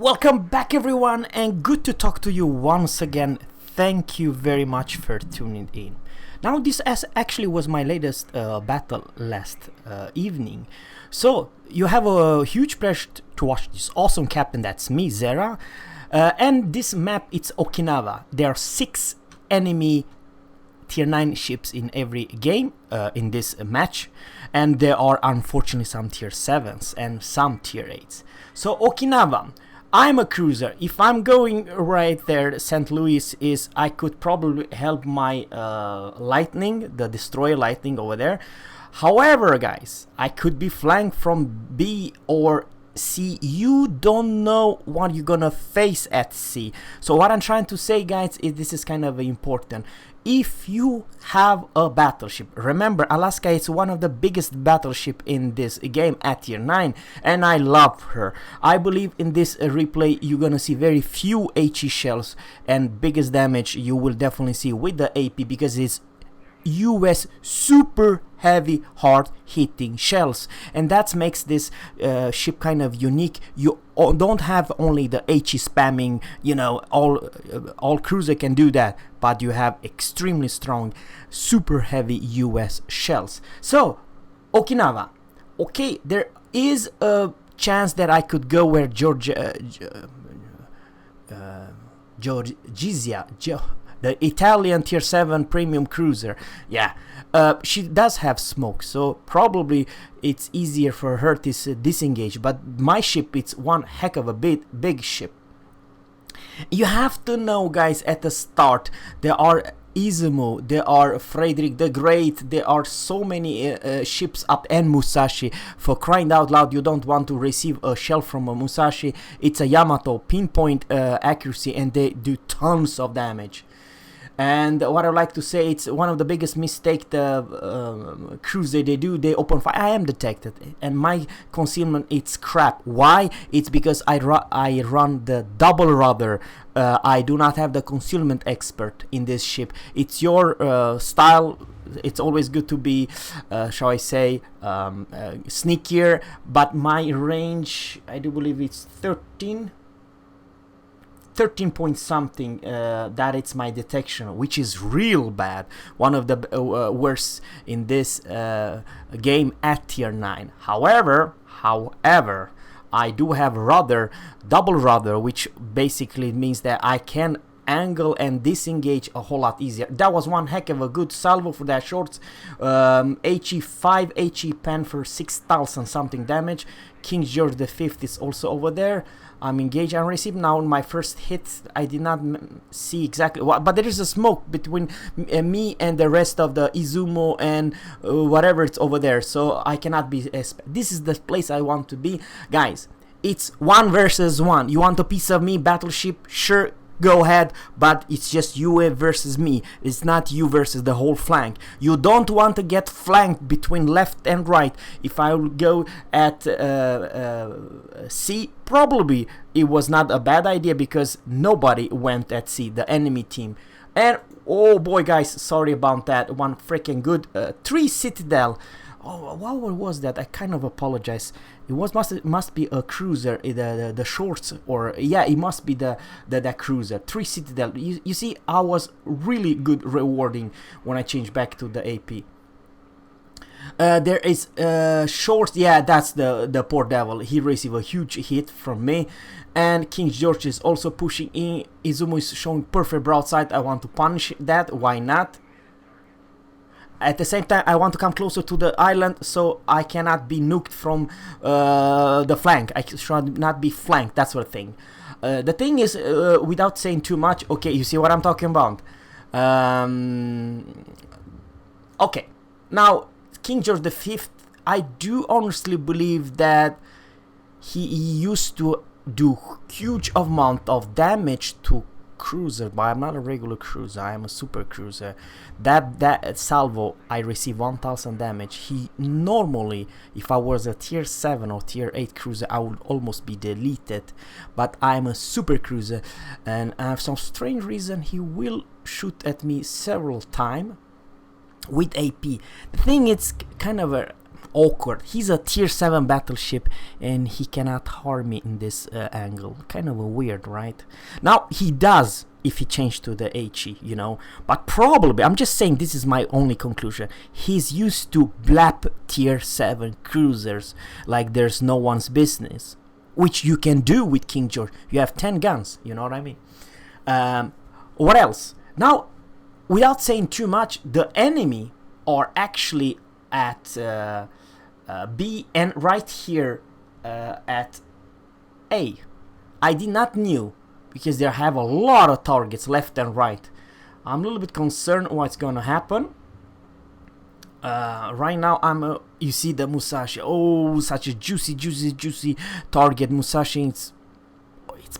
Welcome back everyone, and good to talk to you once again. Thank you very much for tuning in. Now this actually was my latest battle last evening. So you have a huge pleasure to watch this awesome captain, that's me, Zerra. And this map, it's Okinawa. There are 6 enemy tier 9 ships in every game in this match, and there are unfortunately some tier 7s and some tier 8s. So Okinawa, I'm a cruiser. If I'm going right there, St. Louis is, I could probably help my lightning, the destroyer lightning over there. However, guys, I could be flanked from B or C. You don't know what you're gonna face at C. So what I'm trying to say, guys, is this is kind of important. If you have a battleship, remember Alaska is one of the biggest battleship in this game at tier 9, and I love her. I believe in this replay you're gonna see very few HE shells, and biggest damage you will definitely see with the AP because it's US super heavy hard hitting shells, and that makes this ship kind of unique. You don't have only the HE spamming, you know, all cruiser can do that, but you have extremely strong super heavy US shells. So Okinawa, okay, there is a chance that I could go where Georgia the Italian tier 7 premium cruiser. Yeah, she does have smoke, so probably it's easier for her to disengage, but my ship, it's one heck of a big ship. You have to know, guys, at the start there are Izumo, there are Frederick the Great, there are so many ships up, and Musashi. For crying out loud, you don't want to receive a shell from a Musashi. It's a Yamato, pinpoint accuracy, and they do tons of damage. And what I like to say, it's one of the biggest mistakes the cruiser they do. They open fire. I am detected, and my concealment, it's crap. Why? It's because I run the double rudder. I do not have the concealment expert in this ship. It's your style. It's always good to be, shall I say, sneakier. But my range, I do believe it's 13 point something, that it's my detection, which is real bad, one of the worst in this game at tier 9. However, I do have rudder, double rudder, which basically means that I can angle and disengage a whole lot easier. That was one heck of a good salvo for that shorts. HE 5 HE pen for 6,000 something damage. King George V is also over there. I'm engaged and received now my first hit. I did not see exactly what, but there is a smoke between me and the rest of the Izumo and whatever it's over there, so I cannot be. This is the place I want to be, guys. It's 1 versus 1. You want a piece of me, battleship? Sure, go ahead, but it's just you versus me. It's not you versus the whole flank. You don't want to get flanked between left and right. If I will go at C, probably it was not a bad idea because nobody went at C, the enemy team. And oh boy, guys, sorry about that. One freaking good 3 Citadel. Oh, what was that? I kind of apologize. It must be a cruiser, the shorts, or yeah, it must be the cruiser. 3 Citadel. You see, I was really good rewarding when I changed back to the AP. There is shorts. Yeah, that's the poor devil. He received a huge hit from me, and King George is also pushing in. Izumo is showing perfect broadside. I want to punish that. Why not? At the same time, I want to come closer to the island, so I cannot be nuked from the flank. I should not be flanked, that's the thing. The thing is, without saying too much, okay, you see what I'm talking about. Okay, now, King George V, I do honestly believe that he used to do huge amount of damage to cruiser, but I'm not a regular cruiser, I am a super cruiser. That Salvo, I receive 1000 damage. He normally, if I was a tier 7 or tier 8 cruiser, I would almost be deleted, but I'm a super cruiser, and for some strange reason he will shoot at me several times with AP. The thing, it's kind of a awkward. He's a tier 7 battleship and he cannot harm me in this angle. Kind of a weird, right? Now he does if he changed to the HE, you know, but probably, I'm just saying, this is my only conclusion, he's used to blap tier 7 cruisers like there's no one's business, which you can do with King George. You have 10 guns, you know what I mean? What else? Now, without saying too much, the enemy are actually at B and right here at A. I did not knew, because they have a lot of targets left and right. I'm a little bit concerned what's gonna happen. Right now I'm you see the Musashi. Oh, such a juicy target. Musashi, it's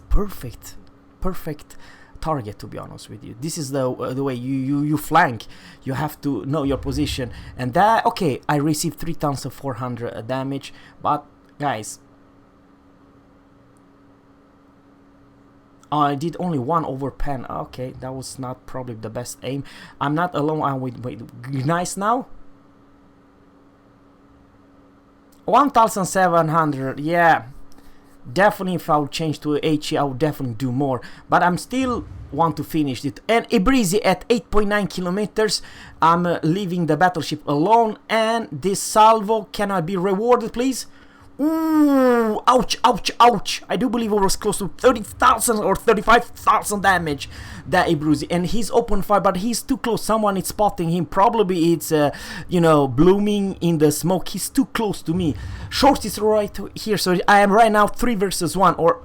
perfect target, to be honest with you. This is the way you flank. You have to know your position, and that, okay, I received 3,400 damage, but guys, I did only 1 over pen. Okay, that was not probably the best aim. I'm not alone. I'm wait, nice now. 1,700. Yeah, definitely. If I would change to HE, I would definitely do more. But I'm still want to finish it. And Ibrizi at 8.9 kilometers. I'm leaving the battleship alone. And this Salvo, can I be rewarded, please? Ooh, ouch. I do believe it was close to 30,000 or 35,000 damage, that Ibrizi. And he's open fire, but he's too close. Someone is spotting him. Probably it's, you know, blooming in the smoke. He's too close to me. Short is right here. So I am right now 3 versus 1. Or,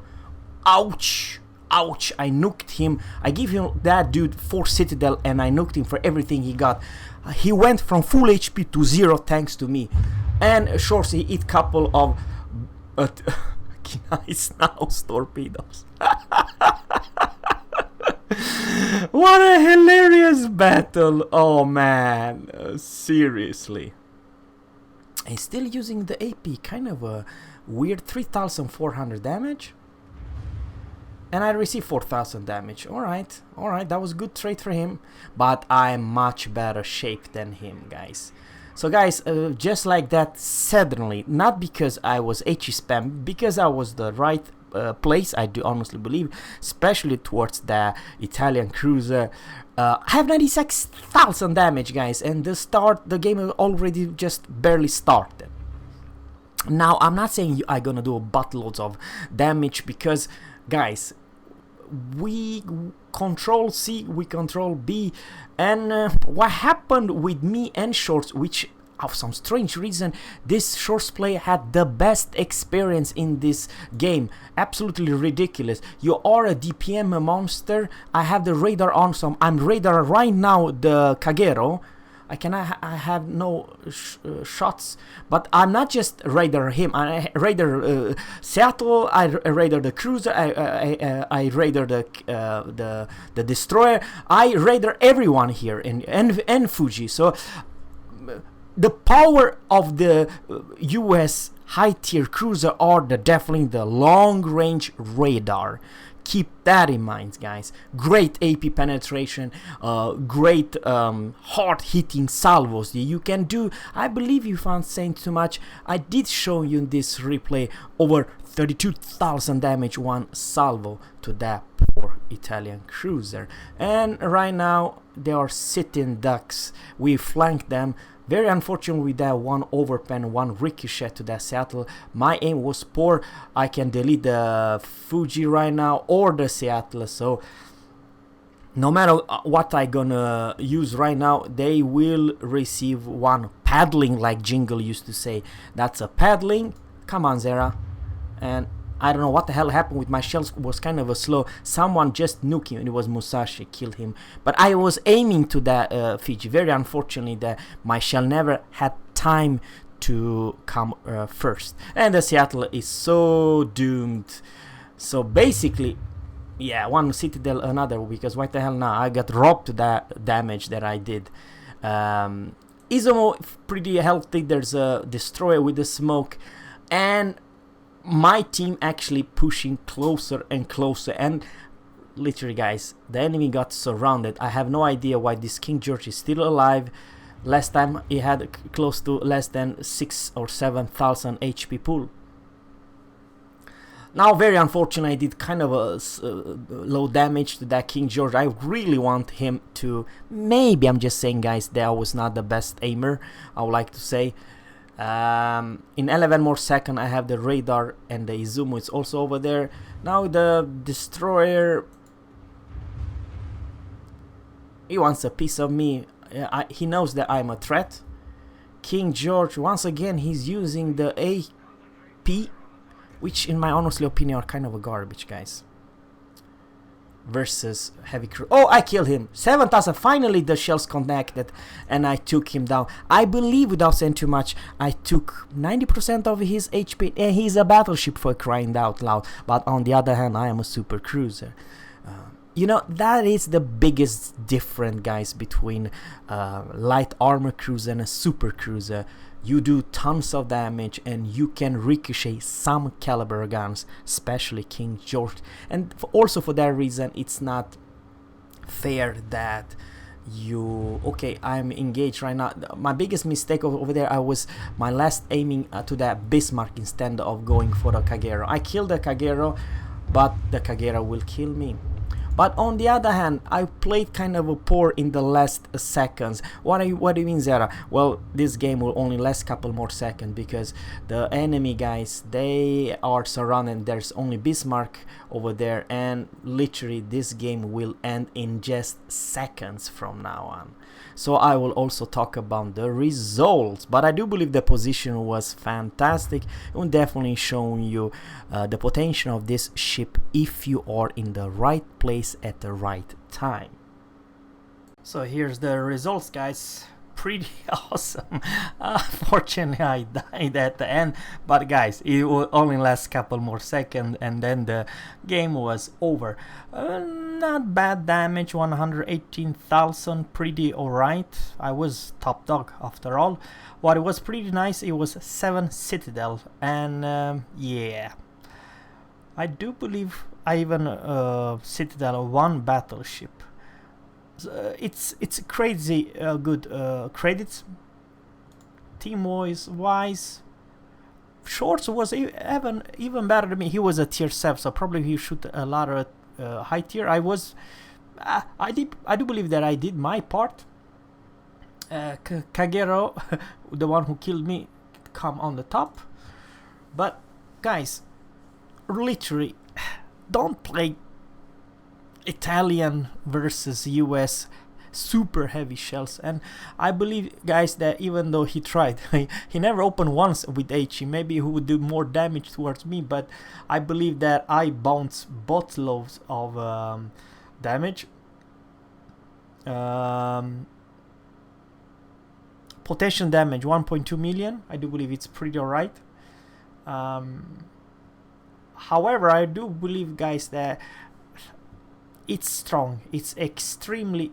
ouch. I nuked him. I give him that dude 4 citadel and I nuked him for everything he got. He went from full HP to 0 thanks to me. And Shorsey hit couple of nice nose torpedoes. What a hilarious battle! Oh man, seriously. He's still using the AP, kind of a weird 3,400 damage. And I received 4,000 damage. Alright, that was a good trade for him. But I'm much better shape than him, guys. So guys, just like that, suddenly, not because I was HE spam, because I was the right place, I do honestly believe, especially towards the Italian cruiser. I have 96,000 damage, guys, and the game already just barely started. Now, I'm not saying I'm gonna do a buttloads of damage, because, guys, we control C, we control B, and what happened with me and Shorts, which of some strange reason this Shorts player had the best experience in this game, absolutely ridiculous. You are a DPM monster. I have the radar on, so I'm radar right now the Kagero. I have no shots, but I'm not just radar him. I radar Seattle. I radar the cruiser. I radar the destroyer. I radar everyone here and Fuji. So the power of the US high tier cruiser are definitely the long range radar. Keep that in mind, guys. Great AP penetration, great hard-hitting salvos that you can do. I believe if I'm saying too much, I did show you in this replay over 32,000 damage one salvo to that poor Italian cruiser. And right now they are sitting ducks. We flanked them. Very unfortunate with that one overpen, one ricochet to that Seattle. My aim was poor. I can delete the Fuji right now or the Seattle. So no matter what I gonna use right now, they will receive one paddling, like Jingle used to say. That's a paddling. Come on, Zerra. And I don't know what the hell happened with my shells, was kind of a slow. Someone just nuked him, and it was Musashi, killed him. But I was aiming to that Fiji. Very unfortunately that my shell never had time to come first. And the Seattle is so doomed. So basically, yeah, one citadel, another, because what the hell now? I got robbed that damage that I did. Izumo pretty healthy. There's a destroyer with the smoke. And my team actually pushing closer and closer, and literally, guys, the enemy got surrounded. I have no idea why this King George is still alive. Last time he had close to less than 6 or 7,000 HP pool. Now, very unfortunately, I did kind of a low damage to that King George. I really want him to... Maybe, I'm just saying, guys, that I was not the best aimer, I would like to say. In 11 more seconds, I have the radar, and the Izumo is also over there. Now, the Destroyer... He wants a piece of me. He knows that I'm a threat. King George, once again, he's using the AP, which in my honestly opinion are kind of a garbage, guys. Versus heavy crew. Oh, I killed him. 7,000. Finally the shells connected and I took him down. I believe, without saying too much, I took 90% of his HP, and he's a battleship, for crying out loud. But on the other hand, I am a super cruiser. You know, that is the biggest difference, guys, between light armor cruiser and a super cruiser. You do tons of damage and you can ricochet some caliber guns, especially King George. And also for that reason, it's not fair that you... Okay, I'm engaged right now. My biggest mistake over there, I was my last aiming to that Bismarck instead of going for the Kagero. I killed the Kagero, but the Kagero will kill me. But on the other hand, I played kind of a poor in the last seconds. What do you mean, Zerra? Well, this game will only last couple more seconds because the enemy guys, they are surrounded. There's only Bismarck over there, and literally this game will end in just seconds from now on. So I will also talk about the results, but I do believe the position was fantastic and definitely showing you the potential of this ship if you are in the right place at the right time. So here's the results, guys. Pretty awesome. Fortunately, I died at the end, but guys, it will only last a couple more seconds and then the game was over. Not bad damage, 118,000, pretty alright. I was top dog after all. What was pretty nice, it was 7 Citadel, and yeah, I do believe I even Citadel 1 battleship. It's crazy good credits. Team wise, Shorts was even better than me. He was a tier 7, so probably he shoot a lot of high tier. I do believe that I did my part. Kagero, the one who killed me, come on the top. But guys, literally, don't play Italian versus US super heavy shells. And I believe, guys, that even though he tried, he never opened once with HE. Maybe he would do more damage towards me, but I believe that I bounced both loads of damage. Potential damage 1.2 million. I do believe it's pretty alright. However, I do believe, guys, that it's strong. It's extremely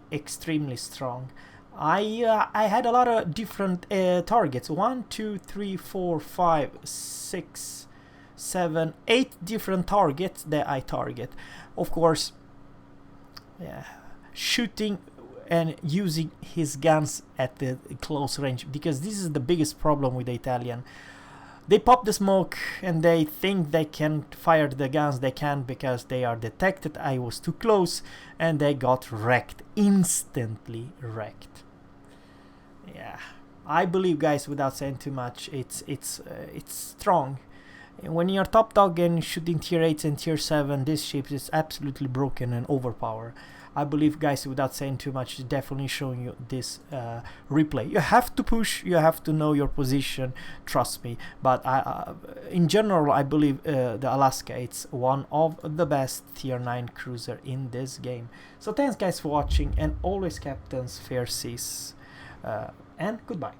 strong. I had a lot of different targets. 1, 2, 3, 4, 5, 6, 7, 8 different targets that I target. Of course, yeah, shooting and using his guns at the close range, because this is the biggest problem with the Italian. They pop the smoke and they think they can fire the guns. They can't because they are detected. I was too close and they got wrecked, instantly wrecked. Yeah, I believe, guys, without saying too much, it's strong. When you're top dog and shooting tier 8s and tier 7, this ship is absolutely broken and overpowered. I believe, guys, without saying too much, definitely showing you this replay. You have to push, you have to know your position, trust me. But in general, I believe the Alaska, it's one of the best tier 9 cruiser in this game. So thanks, guys, for watching, and always captains fair seas, and goodbye.